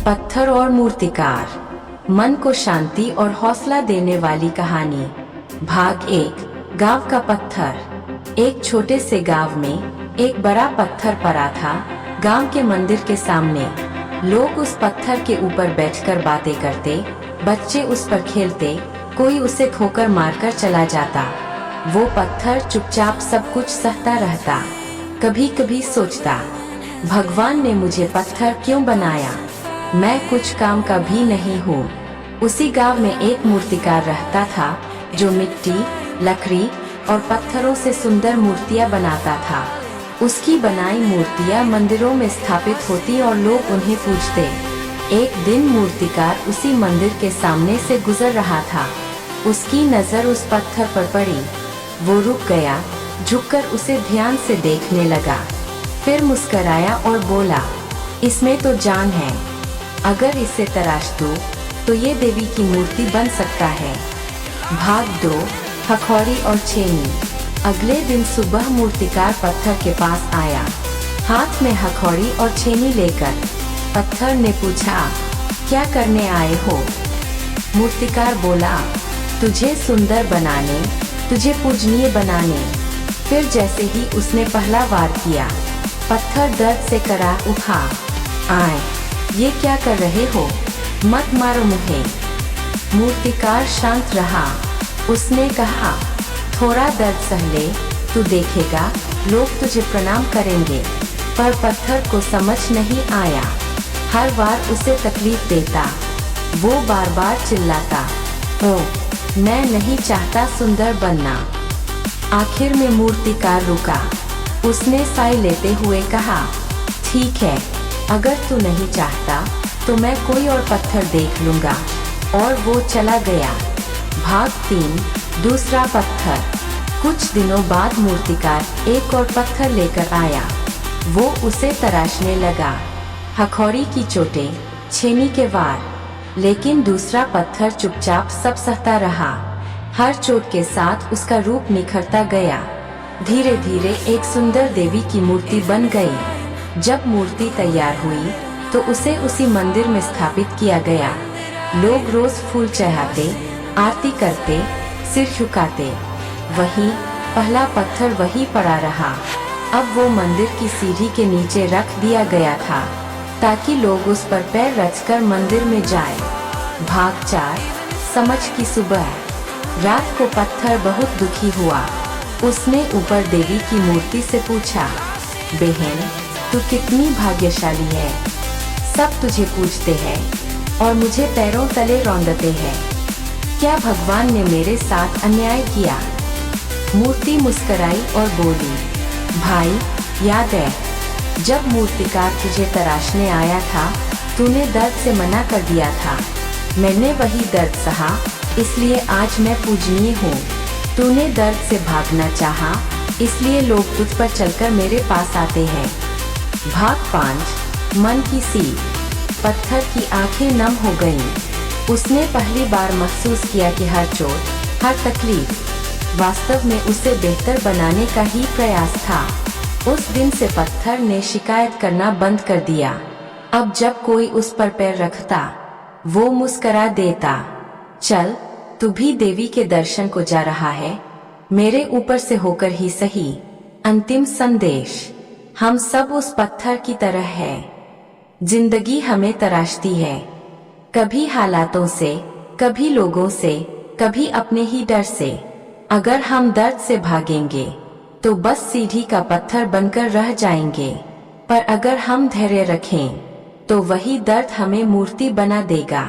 पत्थर और मूर्तिकार, मन को शांति और हौसला देने वाली कहानी। भाग 1। गांव का पत्थर। एक छोटे से गांव में एक बड़ा पत्थर पड़ा था। गांव के मंदिर के सामने लोग उस पत्थर के ऊपर बैठकर बातें करते, बच्चे उस पर खेलते, कोई उसे ठोकर मारकर चला जाता। वो पत्थर चुपचाप सब कुछ सहता रहता। कभी कभी सोचता, भगवान ने मुझे पत्थर क्यों बनाया, मैं कुछ काम का भी नहीं हूँ। उसी गांव में एक मूर्तिकार रहता था जो मिट्टी, लकड़ी और पत्थरों से सुंदर मूर्तियाँ बनाता था। उसकी बनाई मूर्तियाँ मंदिरों में स्थापित होती और लोग उन्हें पूजते। एक दिन मूर्तिकार उसी मंदिर के सामने से गुजर रहा था। उसकी नजर उस पत्थर पर पड़ी। वो रुक गया, झुककर उसे ध्यान से देखने लगा। फिर मुस्कराया और बोला, इसमें तो जान है, अगर इसे तराश दूं तो ये देवी की मूर्ति बन सकता है। भाग 2। हथौड़ी और छेनी। अगले दिन सुबह मूर्तिकार पत्थर के पास आया, हाथ में हथौड़ी और छेनी लेकर। पत्थर ने पूछा, क्या करने आए हो? मूर्तिकार बोला, तुझे सुंदर बनाने, तुझे पूजनीय बनाने। फिर जैसे ही उसने पहला वार किया, पत्थर दर्द से करा उठा। आए, ये क्या कर रहे हो? मत मारो मुझे। मूर्तिकार शांत रहा। उसने कहा, थोड़ा दर्द सह ले, तू देखेगा लोग तुझे प्रणाम करेंगे। पर पत्थर को समझ नहीं आया। हर बार उसे तकलीफ देता। वो बार बार चिल्लाता, ओह, मैं नहीं चाहता सुंदर बनना। आखिर में मूर्तिकार रुका। उसने साई लेते हुए कहा, ठीक है, अगर तू नहीं चाहता तो मैं कोई और पत्थर देख लूंगा। और वो चला गया। भाग 3। दूसरा पत्थर। कुछ दिनों बाद मूर्तिकार एक और पत्थर लेकर आया। वो उसे तराशने लगा। हथौड़ी की चोटें, छेनी के वार, लेकिन दूसरा पत्थर चुपचाप सब सहता रहा। हर चोट के साथ उसका रूप निखरता गया। धीरे धीरे एक सुंदर देवी की मूर्ति बन गई। जब मूर्ति तैयार हुई तो उसे उसी मंदिर में स्थापित किया गया। लोग रोज फूल चढ़ाते, आरती करते, सिर झुकाते। वहीं पहला पत्थर वहीं पड़ा रहा। अब वो मंदिर की सीढ़ी के नीचे रख दिया गया था ताकि लोग उस पर पैर रखकर मंदिर में जाएं। भाग 4। समझ की सुबह। रात को पत्थर बहुत दुखी हुआ। उसने ऊपर देवी की मूर्ति से पूछा, बहन, तू कितनी भाग्यशाली है, सब तुझे पूजते हैं और मुझे पैरों तले रौंदते हैं। क्या भगवान ने मेरे साथ अन्याय किया? मूर्ति मुस्कुराई और बोली, भाई, याद है जब मूर्तिकार तुझे तराशने आया था, तूने दर्द से मना कर दिया था। मैंने वही दर्द सहा, इसलिए आज मैं पूजनीय हूँ। तूने दर्द से भागना चाहा, इसलिए लोग तुझ पर चलकर मेरे पास आते हैं। भाग 5। मन की सीख। पत्थर की आंखें नम हो गईं। उसने पहली बार महसूस किया कि हर चोट, हर तकलीफ वास्तव में उसे बेहतर बनाने का ही प्रयास था। उस दिन से पत्थर ने शिकायत करना बंद कर दिया। अब जब कोई उस पर पैर रखता, वो मुस्करा देता। चल, तू भी देवी के दर्शन को जा रहा है, मेरे ऊपर से होकर ही सही। अंतिम संदेश, हम सब उस पत्थर की तरह है। जिंदगी हमें तराशती है, कभी हालातों से, कभी लोगों से, कभी अपने ही डर से। अगर हम दर्द से भागेंगे तो बस सीढ़ी का पत्थर बनकर रह जाएंगे, पर अगर हम धैर्य रखें तो वही दर्द हमें मूर्ति बना देगा।